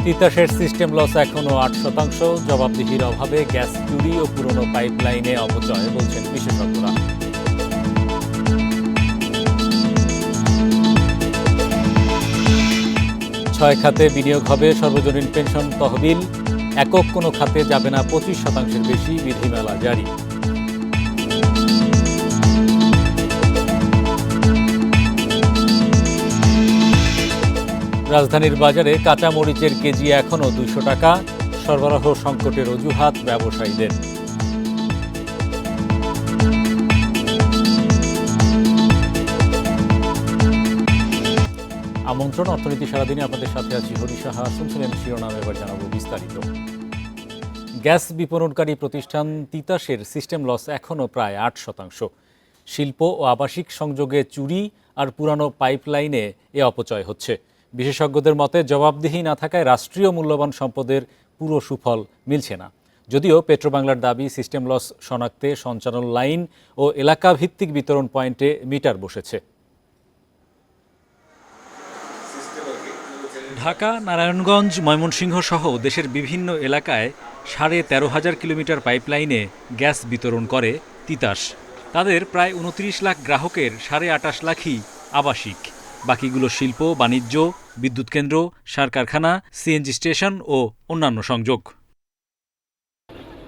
তিতাসের system loss এখনো ৮%। জবাবদিহির অভাবে gas চুরি ও পুরনো পাইপলাইনে অপচয় বলছেন বিশেষজ্ঞরা। ছয় খাতে বিনিয়োগ হবে সর্বজনীন পেনশন তহবিল। একক কোনো খাতে যাবে না 25%-এর বেশি, বিধিমালা জারি। রাজধানীর বাজারে কাঁচা মরিচের কেজি এখনও 200 টাকা। সরবরাহ সংকটের অজুহাত ব্যবসায়ীদের। আমন্ত্রণ অর্থনীতি সারাদিনে আপনাদের সাথে আছি হরি সাহা। শুনছিলেন শিরোনাম, এবার জানাবো বিস্তারিত। গ্যাস বিপণনকারী প্রতিষ্ঠান তিতাসের সিস্টেম লস এখনও প্রায় 8%। শিল্প ও আবাসিক সংযোগে চুরি আর পুরানো পাইপলাইনে এ অপচয় হচ্ছে। বিশেষজ্ঞদের মতে জবাবদিহি না থাকায় রাষ্ট্রীয় মূল্যবান সম্পদের পুরো সুফল মিলছে না। যদিও পেট্রোবাংলার দাবি, সিস্টেম লস শনাক্তে সঞ্চালন লাইন ও এলাকা ভিত্তিক বিতরণ পয়েন্টে মিটার বসেছে। ঢাকা, নারায়ণগঞ্জ, ময়মনসিংহ সহ দেশের বিভিন্ন এলাকায় 13,500 কিলোমিটার পাইপলাইনে গ্যাস বিতরণ করে তিতাস। তাদের প্রায় 29 লাখ গ্রাহকের 28.5 লাখই আবাসিক। বাকিগুলো শিল্প, বাণিজ্য, বিদ্যুৎ কেন্দ্র, সার কারখানা, সিএনজি স্টেশন ও অন্যান্য সংযোগ।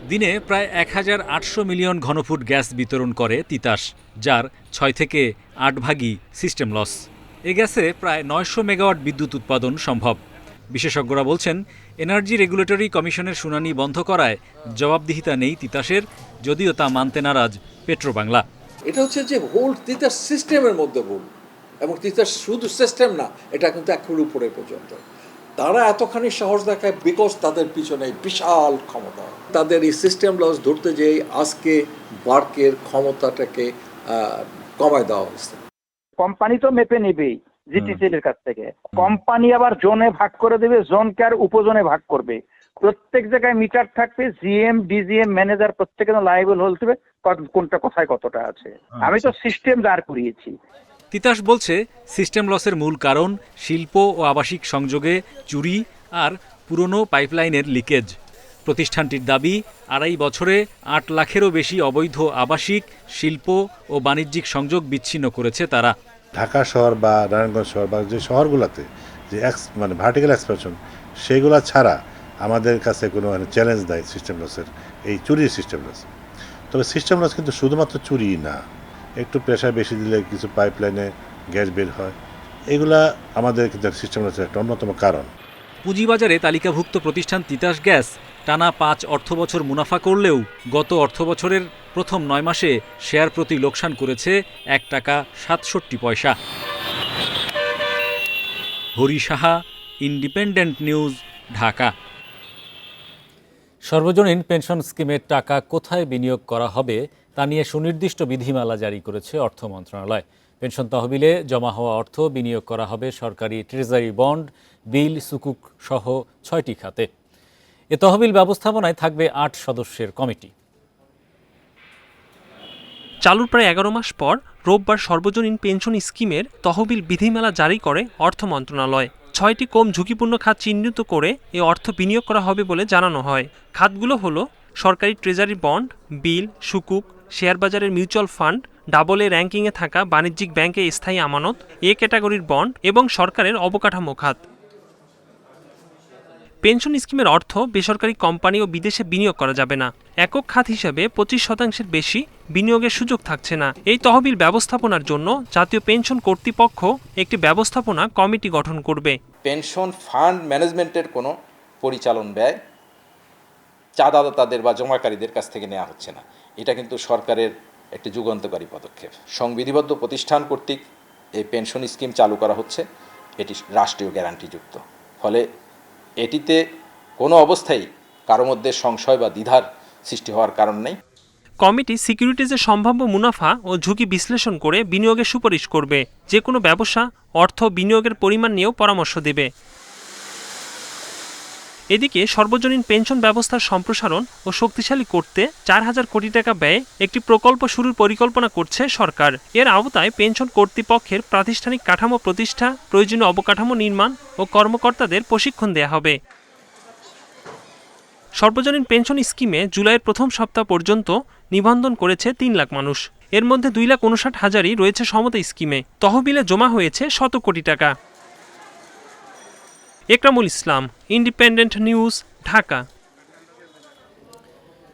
দিনে প্রায় 1,800 মিলিয়ন ঘনফুট গ্যাস বিতরণ করে তিতাস, যার 6 থেকে 8 ভাগই সিস্টেম লস। এ গ্যাসে প্রায় 900 মেগাওয়াট বিদ্যুৎ উৎপাদন সম্ভব। বিশেষজ্ঞরা বলছেন, এনার্জি রেগুলেটরি কমিশনের শুনানি বন্ধ করায় জবাবদিহিতা নেই তিতাসের, যদিও তা মানতে নারাজ পেট্রোবাংলা। এটা হচ্ছে যে হোল তিতাস সিস্টেমের মধ্যে ভুল, এবং তিতাস শুধু সিস্টেম না, এটা কিন্তু একের উপরে পর্যন্ত। তারা এতখানি সাহস দেখায় বিকজ তাদের পিছনে বিশাল ক্ষমতা। তাদের এই সিস্টেম লস ধরতে যেয়ে আজকে বার্কের ক্ষমতাটাকে কমায় দেওয়া হয়েছে। কোম্পানি তো মেপে নেবেই জিটিসিএল এর কাছ থেকে, কোম্পানি আবার জোনে ভাগ করে দেবে, জোনকে আর উপজোনে ভাগ করবে। প্রত্যেক জায়গায় মিটার থাকবে, জিএম ডিজিএম ম্যানেজার প্রত্যেকে লায়াবল হতে হবে কোনটা কোথায় কতটা আছে। আমি তো সিস্টেম দাঁড় করিয়েছি। তিতাস বলছে, সিস্টেম লসের মূল কারণ শিল্প ও আবাসিক সংযোগে চুরি আর পুরনো পাইপলাইনের লিকেজ। প্রতিষ্ঠানটির দাবি, 2.5 বছরে 8 লাখেরও বেশি অবৈধ আবাসিক, শিল্প ও বাণিজ্যিক সংযোগ বিচ্ছিন্ন করেছে তারা। ঢাকা শহর বা নারায়ণগঞ্জ শহর বা যে শহরগুলোতে যে ভার্টিক্যাল এক্সপ্যানশন, সেগুলো ছাড়া আমাদের কাছে কোনো চ্যালেঞ্জ দেয় সিস্টেম লসের, এই চুরির সিস্টেম লস। তবে সিস্টেম লস কিন্তু শুধুমাত্র চুরি না, একটু প্রেশার বেশি দিলে কিছু পাইপলাইনে গ্যাস বের হয়, এগুলা আমাদের কিন্তু সিস্টেম লসের একটা অন্যতম কারণ। পুঁজিবাজারে তালিকাভুক্ত প্রতিষ্ঠান তিতাস গ্যাস টানা 5 অর্থবছর মুনাফা করলেও গত অর্থবছরের প্রথম 9 মাসে শেয়ার প্রতি লোকসান করেছে 1 টাকা 67 পয়সা। Hari Saha, independent News, Dhaka. সর্বজনীন পেনশন স্কিমের টাকা কোথায় বিনিয়োগ করা হবে তা নিয়ে সুনির্দিষ্ট বিধিমালা জারি করেছে অর্থ মন্ত্রণালয়। পেনশন তহবিলে জমা হওয়া অর্থ বিনিয়োগ করা হবে সরকারি ট্রেজারি বন্ড, বিল, সুকুক সহ 6টি খাতে। এ তহবিল ব্যবস্থাপনায় থাকবে 8 সদস্যের কমিটি। চালুর প্রায় 11 মাস পর রোববার সর্বজনীন পেনশন স্কিমের তহবিল বিধিমালা জারি করে অর্থ মন্ত্রণালয়। 6টি কম ঝুঁকিপূর্ণ খাত চিহ্নিত করে এ অর্থ বিনিয়োগ করা হবে বলে জানানো হয়। খাতগুলো হলো সরকারি ট্রেজারি বন্ড, বিল, সুকুক, শেয়ার বাজারের মিউচুয়াল ফান্ড, ডাবল এ র্যাঙ্কিংয়ে থাকা বাণিজ্যিক ব্যাংকে স্থায়ী আমানত, এ ক্যাটাগরির বন্ড এবং সরকারের অবকাঠামো খাত। পেনশন স্কিমের অর্থ বেসরকারি কোম্পানি ও বিদেশে বিনিয়োগ করা যাবে না। একক খাত হিসাবে 25%-এর বেশি বিনিয়োগের সুযোগ থাকছে না। এই তহবিল ব্যবস্থাপনার জন্য জাতীয় পেনশন কর্তৃপক্ষ একটি ব্যবস্থাপনা কমিটি গঠন করবে। পেনশন ফান্ড ম্যানেজমেন্টের কোনো পরিচালন ব্যয় চাঁদাদাতাদের বা জমাকারীদের কাছ থেকে নেওয়া হচ্ছে না। এটা কিন্তু সরকারের একটি যুগান্তকারী পদক্ষেপ। সংবিধিবদ্ধ প্রতিষ্ঠান কর্তৃক এই পেনশন স্কিম চালু করা হচ্ছে, এটি রাষ্ট্রীয় গ্যারান্টিযুক্ত। ফলে এটিতে কোনো অবস্থায় কারো মধ্যে সংশয় বা দ্বিধার সৃষ্টি হওয়ার কারণ নেই। কমিটি সিকিউরিটিজের সম্ভাব্য মুনাফা ও ঝুঁকি বিশ্লেষণ করে বিনিয়োগের সুপারিশ করবে। যে কোনো ব্যবসা, অর্থ বিনিয়োগের পরিমাণ নিয়েও পরামর্শ দেবে। এদিকে সর্বজনীন পেনশন ব্যবস্থার সম্প্রসারণ ও শক্তিশালী করতে 4,000 কোটি টাকা ব্যয়ে একটি প্রকল্প শুরুর পরিকল্পনা করছে সরকার। এর আওতায় পেনশন কর্তৃপক্ষের প্রাতিষ্ঠানিক কাঠামো প্রতিষ্ঠা, প্রয়োজনীয় অবকাঠামো নির্মাণ ও কর্মকর্তাদের প্রশিক্ষণ দেয়া হবে। সর্বজনীন পেনশন স্কিমে জুলাইয়ের প্রথম সপ্তাহ পর্যন্ত নিবন্ধন করেছে ৩ লাখ মানুষ। এর মধ্যে 2,59,000ই রয়েছে সমতা স্কিমে। তহবিলে জমা হয়েছে শত কোটি টাকা। একরামুল ইসলাম, ইন্ডিপেন্ডেন্ট নিউজ, ঢাকা।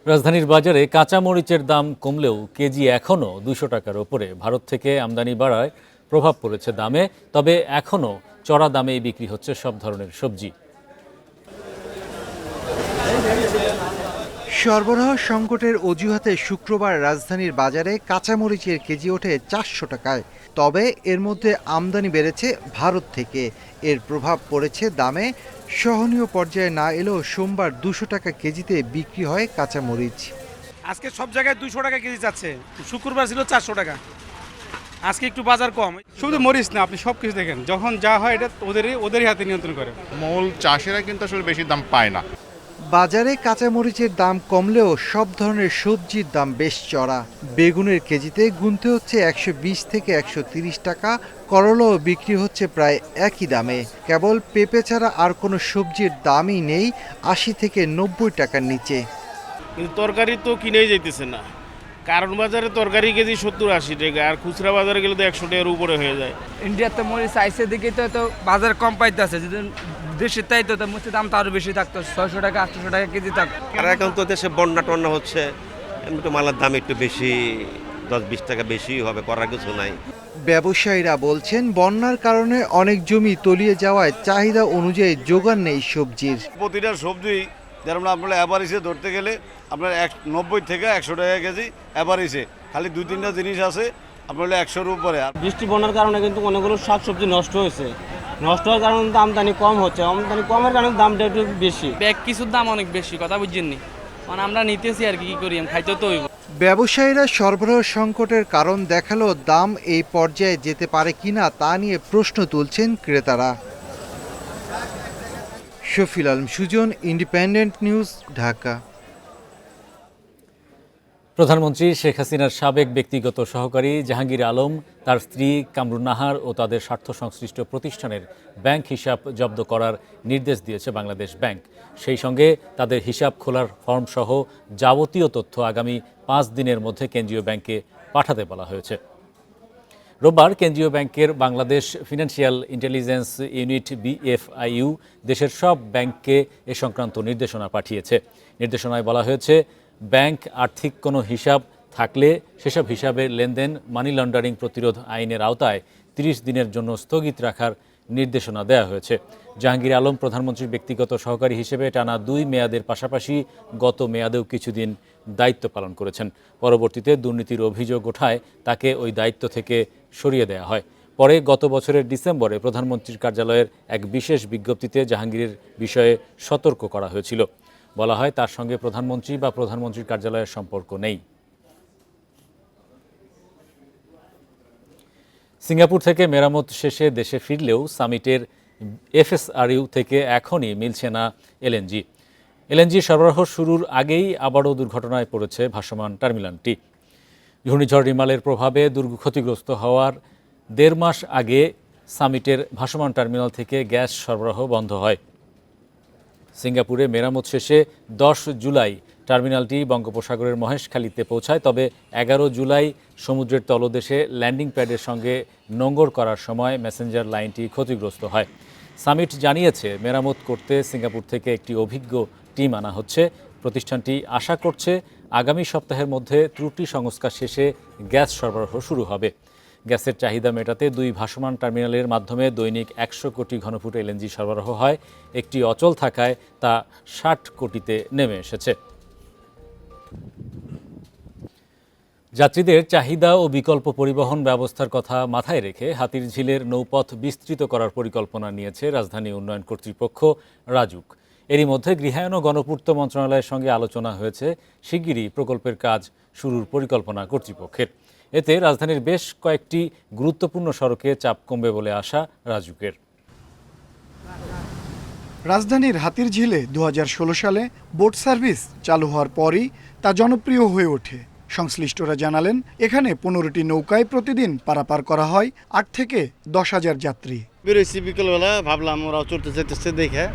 রাজধানীর বাজারে কাঁচা মরিচের দাম কমলেও কেজি এখনও 200 টাকার ওপরে। ভারত থেকে আমদানি বাড়ায় প্রভাব পড়েছে দামে, তবে এখনও চড়া দামেই বিক্রি হচ্ছে সব ধরনের সবজি। সরবরাহ সংকটের অজুহাতে শুক্রবার রাজধানীর বাজারে কাঁচামরিচের কেজি ওঠে 400 টাকায়। তবে এর মধ্যে আমদানি বেড়েছে ভারত থেকে, এর প্রভাব পড়েছে দামে। সহনীয় পর্যায়ে না এলেও সোমবার 200 টাকা কেজিতে বিক্রি হয় কাঁচামরিচ। আজকে সব জায়গায় 200 টাকা কেজি যাচ্ছে, শুক্রবার ছিল 400 টাকা। আজকে একটু বাজার কম। শুধু মরিচ না, আপনি সব কিছু দেখেন, যখন যা হয় এটা ওদেরই হাতে নিয়ন্ত্রণ করে। মূল চাষিরা কিন্তু আসলে বেশি দাম পায় না। বাজারে কাঁচামরিচের দাম কমলেও সব ধরনের সবজির দাম বেশ চড়া। বেগুনের কেজিতে গুনতে হচ্ছে 120 থেকে 130 টাকা, করলাও বিক্রি হচ্ছে প্রায় একই দামে। কেবল পেঁপে ছাড়া আর কোনো সবজির দামই নেই 80 থেকে 90 টাকার নিচে। কিন্তু তরকারি তো কিনেই যাইতেছে না, কারণ বাজারে তরকারি কেজি 70-80 টাকা, আর খুচরা বাজারে গেলে তো 100 টাকার উপরে হয়ে যায়। ইন্ডিয়াতে মরিচ আইসে দিকে তো বাজার কম পাইতেছে, যদি দেশের তাই তো মরিচের দাম তো আরো বেশি থাকতো, 600 টাকা 800 টাকা কেজি থাকতো। আর এখন তো দেশে বন্যা টন্যা হচ্ছে, এমনি তো মালের দাম একটু বেশি, 10-20 টাকা বেশি হবে, করার কিছু নাই। ব্যবসায়ীরা বলছেন বন্যার কারণে অনেক জমি তলিয়ে যাওয়ায় চাহিদা অনুযায়ী যোগান নেই সবজির। প্রতিটা সবজি যেমন আপনার অ্যাভারেজে ধরতে গেলে আপনার 90 থেকে 100 টাকা কেজি অ্যাভারেজে, খালি 2-3টা জিনিস আছে আপনার 100-এর উপরে। বৃষ্টি বন্যার কারণে কিন্তু অনেকগুলো শাকসবজি নষ্ট হয়েছে, নষ্ট হওয়ার কারণে আমদানি কম হচ্ছে, আমদানি কমের কারণে দামটা একটু বেশি। ব্যাগ কিছুর দাম অনেক বেশি, কথা বুঝছেননি, মানে আমরা নিতেছি আর কি করি, খাইতে তো হইব। ব্যবসায়ীরা সরবরাহ সংকটের কারণ দেখালেও দাম এই পর্যায়ে যেতে পারে কিনা তা নিয়ে প্রশ্ন তুলছেন ক্রেতারা। Shafil Alam Sujon, Independent News, Dhaka. প্রধানমন্ত্রী শেখ হাসিনার সাবেক ব্যক্তিগত সহকারী জাহাঙ্গীর আলম, তার স্ত্রী কামরুন নাহার ও তাদের স্বার্থ সংশ্লিষ্ট প্রতিষ্ঠানের ব্যাংক হিসাব জব্দ করার নির্দেশ দিয়েছে বাংলাদেশ ব্যাংক। সেই সঙ্গে তাদের হিসাব খোলার ফর্ম সহ যাবতীয় তথ্য আগামী 5 দিনের মধ্যে কেন্দ্রীয় ব্যাংকে পাঠাতে বলা হয়েছে। রোববার কেন্দ্রীয় ব্যাংকের Bangladesh financial intelligence unit BFIU দেশের সব ব্যাংককে এ সংক্রান্ত নির্দেশনা পাঠিয়েছে। নির্দেশনায় বলা হয়েছে, ব্যাংক আর্থিক কোনো হিসাব থাকলে সেসব হিসাবের লেনদেন মানি লন্ডারিং প্রতিরোধ আইনের আওতায় 30 দিনের জন্য স্থগিত রাখার নির্দেশনা দেওয়া হয়েছে। জাহাঙ্গীর আলম প্রধানমন্ত্রীর ব্যক্তিগত সহকারী হিসেবে টানা 2 মেয়াদের পাশাপাশি গত মেয়াদেও কিছুদিন দায়িত্ব পালন করেছেন। পরবর্তীতে দুর্নীতির অভিযোগ ওঠায় তাকে ওই দায়িত্ব থেকে সরিয়ে দেওয়া হয়। পরে গত বছরের ডিসেম্বরে প্রধানমন্ত্রীর কার্যালয়ের এক বিশেষ বিজ্ঞপ্তিতে জাহাঙ্গীরের বিষয়ে সতর্ক করা হয়েছিল। বলা হয়, তার সঙ্গে প্রধানমন্ত্রী বা প্রধানমন্ত্রীর কার্যালয়ের সম্পর্ক নেই। সিঙ্গাপুর থেকে মেরামত শেষে দেশে ফিরলেও সামিটের FSRU থেকে এখনই মিলছে না এলএনজি সরবরাহ শুরুর আগেই আবারও দুর্ঘটনায় পড়েছে ভাসমান টার্মিনালটি। ঘূর্ণিঝড় রিমালের প্রভাবে ক্ষতিগ্রস্ত হওয়ার 1.5 মাস আগে সামিটের ভাসমান টার্মিনাল থেকে গ্যাস সরবরাহ বন্ধ হয়। সিঙ্গাপুরে মেরামত শেষে 10 জুলাই টার্মিনালটি বঙ্গোপসাগরের মহেশখালীতে পৌঁছায়। তবে 11 জুলাই সমুদ্রের তলদেশে ল্যান্ডিং প্যাডের সঙ্গে নোঙর করার সময় মেসেঞ্জার লাইনটি ক্ষতিগ্রস্ত হয়। সামিট জানিয়েছে, মেরামত করতে সিঙ্গাপুর থেকে একটি অভিজ্ঞ টিম আনা হচ্ছে। প্রতিষ্ঠানটি আশা করছে আগামী সপ্তাহের মধ্যে ত্রুটি সংস্কার শেষে গ্যাস সরবরাহ শুরু হবে। গ্যাসের চাহিদা মেটাতে 2 ভাসমান টার্মিনালের মাধ্যমে দৈনিক 100 কোটি ঘনফুট এলএনজি সরবরাহ হয়। একটি অচল থাকায় তা 60 কোটিতে নেমে এসেছে। যাত্রীদের চাহিদা ও বিকল্প পরিবহন ব্যবস্থার কথা মাথায় রেখে হাতিরঝিলের নৌপথ বিস্তৃত করার পরিকল্পনা নিয়েছে রাজধানী উন্নয়ন কর্তৃপক্ষ রাজুক। এরই মধ্যে গৃহায়ন ও গণপূর্ত মন্ত্রণালয়ের সঙ্গে আলোচনা হয়েছে শিগগিরই প্রকল্পের কাজ শুরুর পরিকল্পনা কর্তৃপক্ষের। এতে রাজধানীর বেশ কয়েকটি গুরুত্বপূর্ণ সড়কে চাপ কমবে বলে আশা রাজুকের। রাজধানীর হাতিরঝিলে 2016 সালে বোট সার্ভিস চালু হওয়ার পরই তা জনপ্রিয় হয়ে ওঠে। সংশ্লিষ্টরা জানালেন, এখানে 15টি নৌকায় প্রতিদিন পারাপার করা হয় 8 থেকে 10,000 যাত্রী। বেরোইছি বিকেলবেলা, ভাবলাম ওরাও চলতে যেতেছে দেখে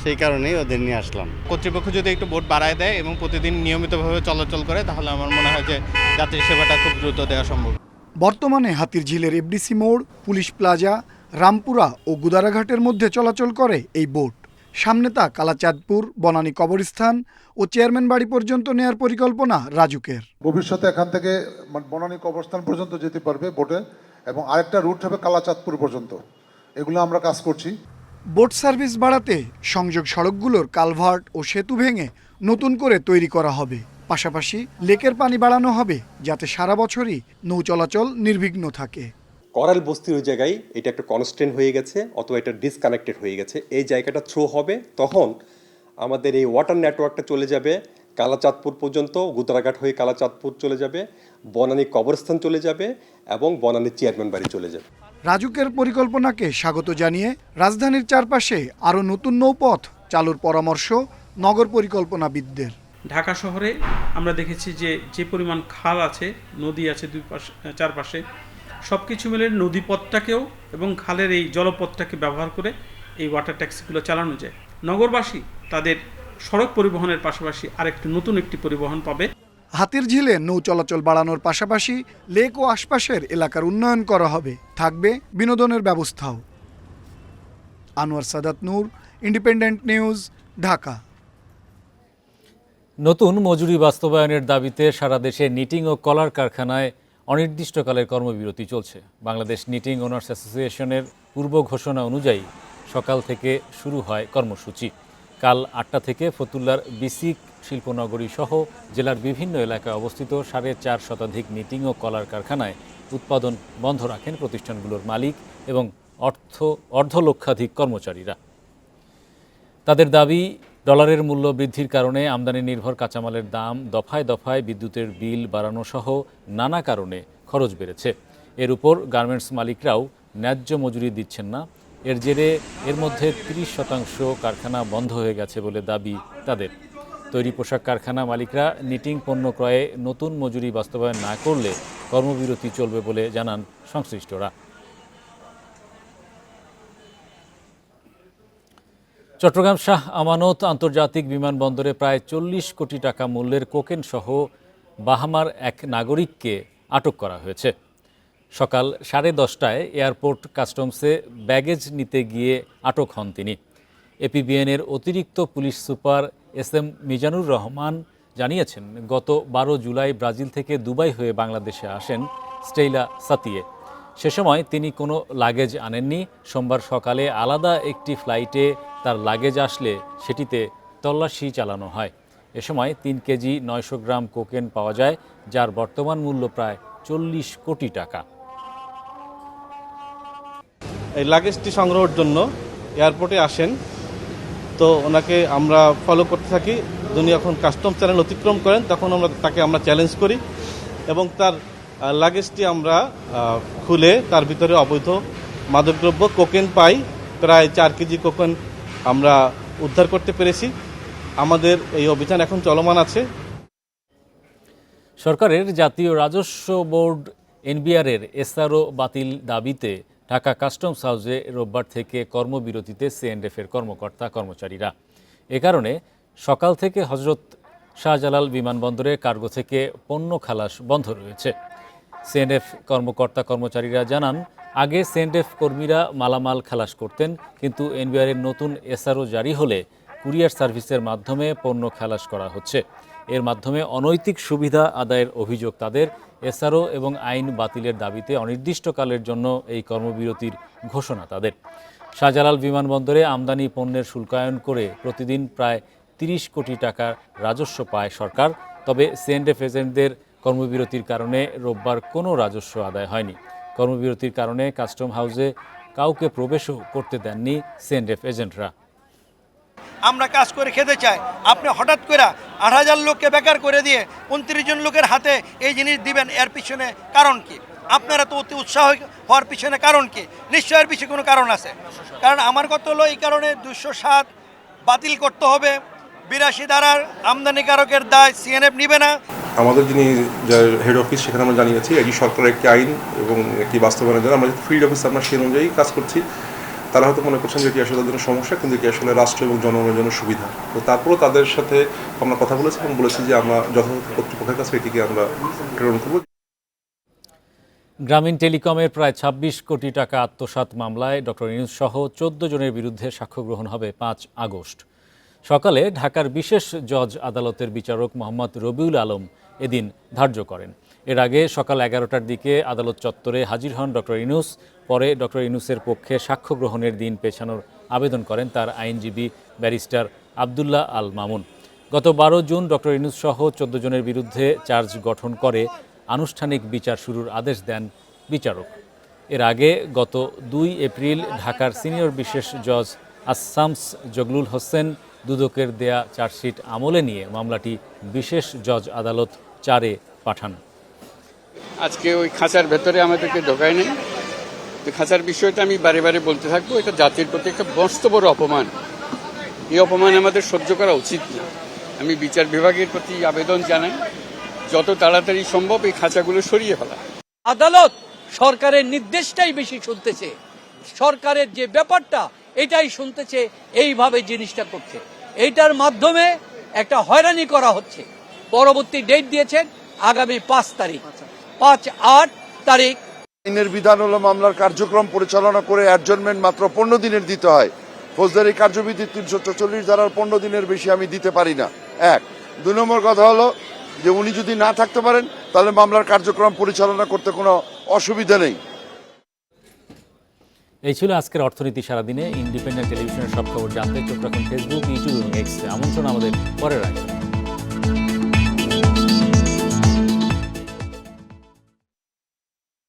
সেই কারণেই ওদের নিয়ে আসলাম। কর্তৃপক্ষ যদি একটু বোট বাড়ায় দেয় এবং প্রতিদিন নিয়মিতভাবে চলাচল করে তাহলে আমার মনে হয় যে যাত্রী সেবাটা খুব দ্রুত দেওয়া সম্ভব। বর্তমানে হাতিরঝিলের এফডিসি মোড়, পুলিশ প্লাজা, রামপুরা ও গুদারাঘাটের মধ্যে চলাচল করে এই বোট। সামনে তা কালাচাঁদপুর, বনানী কবরস্থান ও চেয়ারম্যান বাড়ি পর্যন্ত নেয়ার পরিকল্পনা রাজুকের। ভবিষ্যতে এখান থেকে বনানী কবরস্থান পর্যন্ত যেতে পারবে বোটে, এবং আরেকটা রুট হবে কালাচাঁদপুর পর্যন্ত। এগুলো আমরা কাজ করছি। বোট সার্ভিস বাড়াতে সংযোগ সড়কগুলোর কালভার্ট ও সেতু ভেঙে নতুন করে তৈরি করা হবে। পাশাপাশি লেকের পানি বাড়ানো হবে যাতে সারা বছরই নৌ চলাচল নির্বিঘ্ন থাকে। করাল বস্তির ওই জায়গায় এটা একটা কনস্ট্যান্ট হয়ে গেছে অথবা এটা ডিসকানেক্টেড হয়ে গেছে। এই জায়গাটা থ্রো হবে, তখন আমাদের এই ওয়াটার নেটওয়ার্কটা চলে যাবে কালাচাঁদপুর পর্যন্ত, গুদারাঘাট হয়ে কালাচাঁদপুর চলে যাবে, বনানী কবরস্থান চলে যাবে এবং বনানী চেয়ারম্যান বাড়ি চলে যাবে। রাজুকের পরিকল্পনাকে স্বাগত জানিয়ে রাজধানীর চারপাশে আরও নতুন নৌপথ চালুর পরামর্শ নগর পরিকল্পনাবিদদের। ঢাকা শহরে আমরা দেখেছি যে পরিমাণ খাল আছে, নদী আছে দুই পাশে, চারপাশে, সব কিছু মিলে নদীপথটাকেও এবং খালের এই জলপথটাকে ব্যবহার করে এই ওয়াটার ট্যাক্সিগুলো চালানো যায়। নগরবাসী তাদের সড়ক পরিবহনের পাশাপাশি আরেকটি নতুন একটি পরিবহন পাবে। হাতিরঝিলে নৌ চলাচল বাড়ানোর পাশাপাশি লেক ও আশপাশের এলাকার উন্নয়ন করা হবে, থাকবে বিনোদনের ব্যবস্থাও। আনোয়ার সাদাত নূর, ইন্ডিপেন্ডেন্ট নিউজ, ঢাকা। নতুন মজুরি বাস্তবায়নের দাবিতে সারা দেশে নিটিং ও কলার কারখানায় অনির্দিষ্টকালের কর্মবিরতি চলছে। বাংলাদেশ নিটিং ওনার্স অ্যাসোসিয়েশনের পূর্ব ঘোষণা অনুযায়ী সকাল থেকে শুরু হয় কর্মসূচি। কাল 8টা থেকে ফতুল্লার বিসিক শিল্পনগরী সহ জেলার বিভিন্ন এলাকায় অবস্থিত 4.5 শতাধিক নিটিং ও কলার কারখানায় উৎপাদন বন্ধ রাখেন প্রতিষ্ঠানগুলোর মালিক এবং অর্ধলক্ষাধিক কর্মচারীরা। তাদের দাবি, ডলারের মূল্য বৃদ্ধির কারণে আমদানি নির্ভর কাঁচামালের দাম দফায় দফায়, বিদ্যুতের বিল বাড়ানো সহ নানা কারণে খরচ বেড়েছে। এর উপর গার্মেন্টস মালিকরাও ন্যায্য মজুরি দিচ্ছেন না। এর জেরে এর মধ্যে 30% কারখানা বন্ধ হয়ে গেছে বলে দাবি তাদের। তৈরি পোশাক কারখানা মালিকরা নিটিং পণ্য ক্রয়ে নতুন মজুরি বাস্তবায়ন না করলে কর্মবিরতি চলবে বলে জানান সংশ্লিষ্টরা। চট্টগ্রাম শাহ আমানত আন্তর্জাতিক বিমানবন্দরে প্রায় 40 কোটি টাকা মূল্যের কোকেন সহ বাহামার এক নাগরিককে আটক করা হয়েছে। সকাল 10:30টায় এয়ারপোর্ট কাস্টমসে ব্যাগেজ নিতে গিয়ে আটক হন তিনি। এপিবিএনের অতিরিক্ত police super SM Mizanur Rahman জানিয়েছেন, গত 12 জুলাই ব্রাজিল থেকে দুবাই হয়ে বাংলাদেশে আসেন স্টেইলা সাতিয়ে। সে সময় তিনি কোনো লাগেজ আনেননি। সোমবার সকালে আলাদা একটি ফ্লাইটে তার লাগেজ আসলে সেটিতে তল্লাশি চালানো হয়। এ সময় 3 কেজি 900 গ্রাম কোকেন পাওয়া যায়, যার বর্তমান মূল্য প্রায় 40 কোটি টাকা। এই লাগেজটি সংগ্রহের জন্য এয়ারপোর্টে আসেন, তো ওনাকে আমরা ফলো করতে থাকি। যিনি যখন কাস্টম চ্যানেল অতিক্রম করেন তখন তাকে আমরা চ্যালেঞ্জ করি এবং তার লাগেজটি আমরা খুলে তার ভিতরে অবৈধ মাদকদ্রব্য কোকেন পাই। প্রায় 4 কেজি কোকেন আমরা উদ্ধার করতে পেরেছি। আমাদের এই অভিযান এখন চলমান আছে। সরকারের জাতীয় রাজস্ব বোর্ড NBR-এর SRO বাতিল দাবিতে ঢাকা কাস্টমস হাউসে রোববার থেকে কর্মবিরতিতে C&F-এর কর্মকর্তা কর্মচারীরা। এ কারণে সকাল থেকে হজরত শাহজালাল বিমানবন্দরে কার্গো থেকে পণ্য খালাস বন্ধ রয়েছে। C&F কর্মকর্তা কর্মচারীরা জানান, আগে C&F কর্মীরা মালামাল খালাস করতেন, কিন্তু NBR-এর নতুন SRO জারি হলে কুরিয়ার সার্ভিসের মাধ্যমে পণ্য খালাস করা হচ্ছে। এর মাধ্যমে অনৈতিক সুবিধা আদায়ের অভিযোগ তাদের। SRO এবং আইন বাতিলের দাবিতে অনির্দিষ্টকালের জন্য এই কর্মবিরতির ঘোষণা তাদের। শাহজালাল বিমানবন্দরে আমদানি পণ্যের শুল্কায়ন করে প্রতিদিন প্রায় 30 কোটি টাকার রাজস্ব পায় সরকার। তবে C&F এজেন্টদের কর্মবিরতির কারণে রোববার কোনো রাজস্ব আদায় হয়নি। কর্মবিরতির কারণে কাস্টম হাউসে কাউকে প্রবেশও করতে দেননি C&F এজেন্টরা। আমরা কাজ করে খেতে চাই, আপনি হঠাৎ করে 8,000 লোককে বেকার করে দিয়ে 29 জন লোকের হাতে এই জিনিস দিবেন, এর পিছনে কারণ কি? আপনারা তো অতি উৎসাহ হওয়ার পিছনে কারণ কি? নিশ্চয় এর পিছনে কোনো কারণ আছে। কারণ আমার কথা হলো এই কারণে 207 বাতিল করতে হবে। 82 ধারার আমদানিকারকের দায় C&F নিবে না। আমাদের যিনি হেড অফিস, সেখানে আমরা জানিয়েছি এটি সরকারের একটি আইন এবং একটি বাস্তবায়নের জন্য আমরা ফিল্ড অফিস আমরা সেই অনুযায়ী কাজ করছি। তারা হয়তো মনে করছেন যে এটি আসলে তাদের জন্য সমস্যা, কিন্তু এটি আসলে রাষ্ট্র এবং জনগণের জন্য সুবিধা। তো তারপরেও তাদের সাথে আমরা কথা বলেছি এবং বলেছি যে আমরা যথাযথ কর্তৃপক্ষের কাছে এটিকে আমরা প্রেরণ করব। গ্রামীণ টেলিকমের প্রায় ২৬ কোটি টাকা আত্মসাৎ মামলায় ডক্টর ইউনূস সহ ১৪ জনের বিরুদ্ধে সাক্ষ্য গ্রহণ হবে ৫ আগস্ট। সকালে ঢাকার বিশেষ জজ আদালতের বিচারক মোহাম্মদ রবিউল আলম এদিন ধার্য করেন। এর আগে সকাল ১১টার দিকে আদালত চত্বরে হাজির হন ডক্টর ইউনূস। পরে ডক্টর ইউনূসের পক্ষে সাক্ষ্য গ্রহণের দিন পেছানোর আবেদন করেন তার আইনজীবী ব্যারিস্টার আবদুল্লাহ আল মামুন। গত ১২ জুন ডক্টর ইউনূস সহ ১৪ জনের বিরুদ্ধে চার্জ গঠন করে আনুষ্ঠানিক বিচার শুরুর আদেশ দেন বিচারক। এর আগে গত ২ এপ্রিল ঢাকার সিনিয়র বিশেষ জজ আসামস জগলুল হোসেন দুদকের দেয়া চার্জশিট আমলে নিয়ে মামলাটি বিশেষ জজ আদালত ৪-এ পাঠান। আজকে ওই খাঁচার ভেতরে আমাদেরকে ঢোকায় নেই, তো খাঁচার বিষয়টা আমি বারে বারে বলতে থাকবো। এটা জাতির প্রতি একটা মস্ত বড় অপমান। এই অপমান আমাদের সহ্য করা উচিত না। আমি বিচার বিভাগের প্রতি আবেদন জানাই, যত তাড়াতাড়ি সম্ভব এই খাঁচাগুলো সরিয়ে ফেলা। আদালত সরকারের নির্দেশটাই বেশি শুনতেছে, সরকারের যে ব্যাপারটা এটাই শুনতেছে, এইভাবে জিনিসটা করছে। এইটার মাধ্যমে একটা হয়রানি করা হচ্ছে। পরবর্তী ডেট দিয়েছেন আগামী ৫ তারিখ, ৫-৮ তারিখ। আইনের বিধান হলো মামলার কার্যক্রম পরিচালনা করে অ্যাডজর্নমেন্ট মাত্র ১৫ দিনের দিতে হয়। ফৌজদারি কার্যবিধি ৩৪৪ ধারার ১৫ দিনের বেশি আমি দিতে পারি না। ১। ২ নম্বর কথা হলো যে উনি যদি না থাকতে পারেন তাহলে মামলার কার্যক্রম পরিচালনা করতে কোনো অসুবিধা নেই। এই ছিল আজকের অর্থনীতি সারাদিনে। ইন্ডিপেন্ডেন্ট টেলিভিশনের সব খবর জানতে চোখ রাখুন ফেসবুক, ইউটিউব এবং এক্সে। আমন্ত্রণ আমাদের পরের আগে।